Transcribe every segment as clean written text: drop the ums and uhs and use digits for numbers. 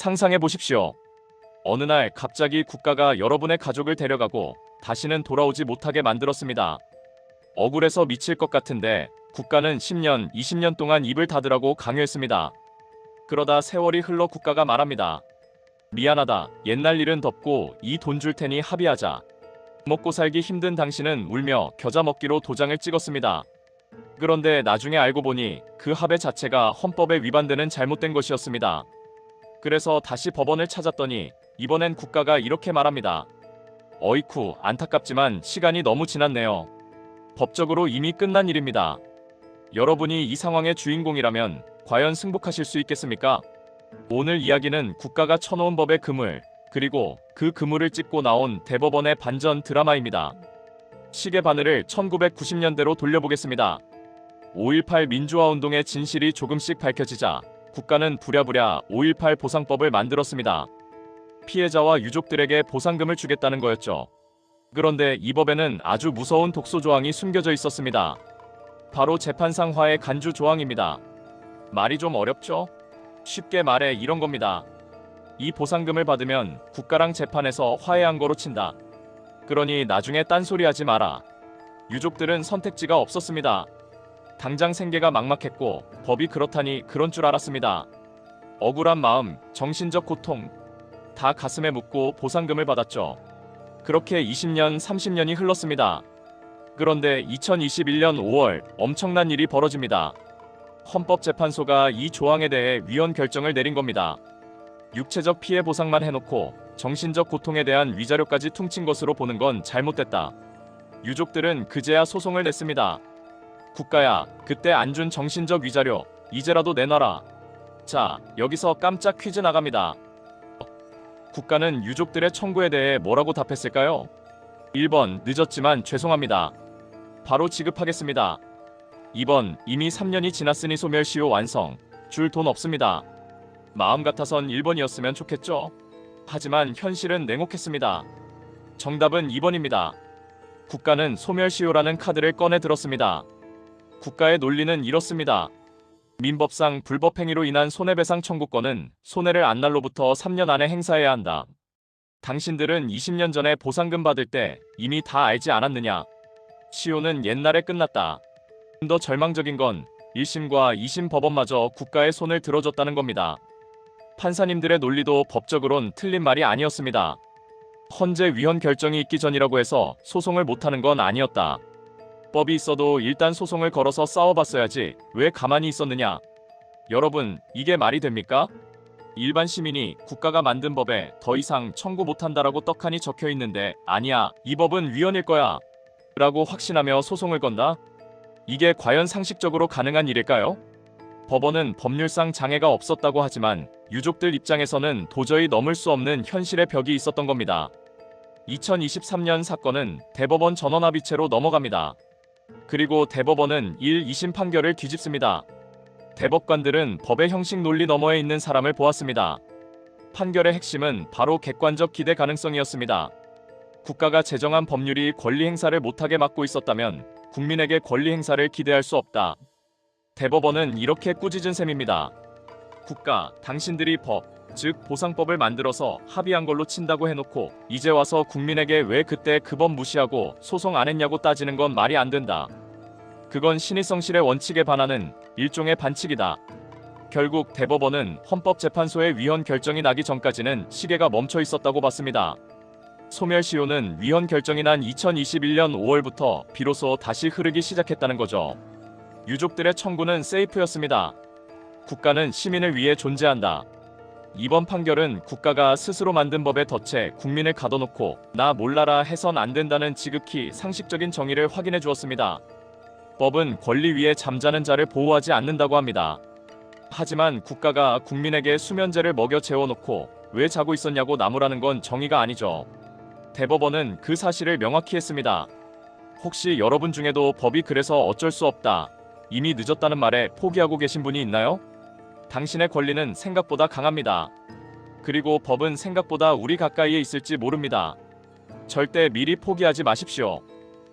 상상해 보십시오. 어느 날 갑자기 국가가 여러분의 가족을 데려가고 다시는 돌아오지 못하게 만들었습니다. 억울해서 미칠 것 같은데 국가는 10년, 20년 동안 입을 닫으라고 강요했습니다. 그러다 세월이 흘러 국가가 말합니다. 미안하다. 옛날 일은 덮고 이 돈 줄 테니 합의하자. 먹고 살기 힘든 당신은 울며 겨자 먹기로 도장을 찍었습니다. 그런데 나중에 알고 보니 그 합의 자체가 헌법에 위반되는 잘못된 것이었습니다. 그래서 다시 법원을 찾았더니 이번엔 국가가 이렇게 말합니다. 어이쿠, 안타깝지만 시간이 너무 지났네요. 법적으로 이미 끝난 일입니다. 여러분이 이 상황의 주인공이라면 과연 승복하실 수 있겠습니까? 오늘 이야기는 국가가 쳐놓은 법의 그물, 그리고 그 그물을 찝고 나온 대법원의 반전 드라마입니다. 시계 바늘을 1990년대로 돌려보겠습니다. 5.18 민주화운동의 진실이 조금씩 밝혀지자 국가는 부랴부랴 5.18 보상법을 만들었습니다. 피해자와 유족들에게 보상금을 주겠다는 거였죠. 그런데 이 법에는 아주 무서운 독소 조항이 숨겨져 있었습니다. 바로 재판상화의 간주 조항입니다. 말이 좀 어렵죠? 쉽게 말해 이런 겁니다. 이 보상금을 받으면 국가랑 재판에서 화해한 거로 친다. 그러니 나중에 딴소리 하지 마라. 유족들은 선택지가 없었습니다. 당장 생계가 막막했고 법이 그렇다니 그런 줄 알았습니다. 억울한 마음, 정신적 고통 다 가슴에 묻고 보상금을 받았죠. 그렇게 20년, 30년이 흘렀습니다. 그런데 2021년 5월 엄청난 일이 벌어집니다. 헌법재판소가 이 조항에 대해 위헌 결정을 내린 겁니다. 육체적 피해 보상만 해놓고 정신적 고통에 대한 위자료까지 퉁친 것으로 보는 건 잘못됐다. 유족들은 그제야 소송을 냈습니다. 국가야, 그때 안 준 정신적 위자료 이제라도 내놔라. 자, 여기서 깜짝 퀴즈 나갑니다. 국가는 유족들의 청구에 대해 뭐라고 답했을까요? 1번, 늦었지만 죄송합니다. 바로 지급하겠습니다. 2번, 이미 3년이 지났으니 소멸시효 완성. 줄 돈 없습니다. 마음 같아선 1번이었으면 좋겠죠? 하지만 현실은 냉혹했습니다. 정답은 2번입니다. 국가는 소멸시효라는 카드를 꺼내 들었습니다. 국가의 논리는 이렇습니다. 민법상 불법행위로 인한 손해배상 청구권은 손해를 안 날로부터 3년 안에 행사해야 한다. 당신들은 20년 전에 보상금 받을 때 이미 다 알지 않았느냐? 시효는 옛날에 끝났다. 더 절망적인 건 1심과 2심 법원마저 국가의 손을 들어줬다는 겁니다. 판사님들의 논리도 법적으론 틀린 말이 아니었습니다. 헌재 위헌 결정이 있기 전이라고 해서 소송을 못하는 건 아니었다. 법이 있어도 일단 소송을 걸어서 싸워봤어야지 왜 가만히 있었느냐. 여러분, 이게 말이 됩니까? 일반 시민이 국가가 만든 법에 더 이상 청구 못한다라고 떡하니 적혀있는데 아니야, 이 법은 위헌일 거야 라고 확신하며 소송을 건다? 이게 과연 상식적으로 가능한 일일까요? 법원은 법률상 장애가 없었다고 하지만 유족들 입장에서는 도저히 넘을 수 없는 현실의 벽이 있었던 겁니다. 2023년 사건은 대법원 전원합의체로 넘어갑니다. 그리고 대법원은 1, 2심 판결을 뒤집습니다. 대법관들은 법의 형식 논리 너머에 있는 사람을 보았습니다. 판결의 핵심은 바로 객관적 기대 가능성이었습니다. 국가가 제정한 법률이 권리 행사를 못하게 막고 있었다면 국민에게 권리 행사를 기대할 수 없다. 대법원은 이렇게 꾸짖은 셈입니다. 국가, 당신들이 법, 즉 보상법을 만들어서 합의한 걸로 친다고 해놓고 이제 와서 국민에게 왜 그때 그 법 무시하고 소송 안 했냐고 따지는 건 말이 안 된다. 그건 신의성실의 원칙에 반하는 일종의 반칙이다. 결국 대법원은 헌법재판소의 위헌 결정이 나기 전까지는 시계가 멈춰 있었다고 봤습니다. 소멸시효는 위헌 결정이 난 2021년 5월부터 비로소 다시 흐르기 시작했다는 거죠. 유족들의 청구는 세이프였습니다. 국가는 시민을 위해 존재한다. 이번 판결은 국가가 스스로 만든 법에 덫에 국민을 가둬놓고 나 몰라라 해선 안 된다는 지극히 상식적인 정의를 확인해 주었습니다. 법은 권리 위에 잠자는 자를 보호하지 않는다고 합니다. 하지만 국가가 국민에게 수면제를 먹여 재워놓고 왜 자고 있었냐고 나무라는 건 정의가 아니죠. 대법원은 그 사실을 명확히 했습니다. 혹시 여러분 중에도 법이 그래서 어쩔 수 없다, 이미 늦었다는 말에 포기하고 계신 분이 있나요? 당신의 권리는 생각보다 강합니다. 그리고 법은 생각보다 우리 가까이에 있을지 모릅니다. 절대 미리 포기하지 마십시오.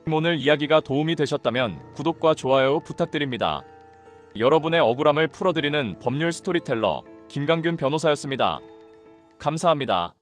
오늘 이야기가 도움이 되셨다면 구독과 좋아요 부탁드립니다. 여러분의 억울함을 풀어드리는 법률 스토리텔러 김강균 변호사였습니다. 감사합니다.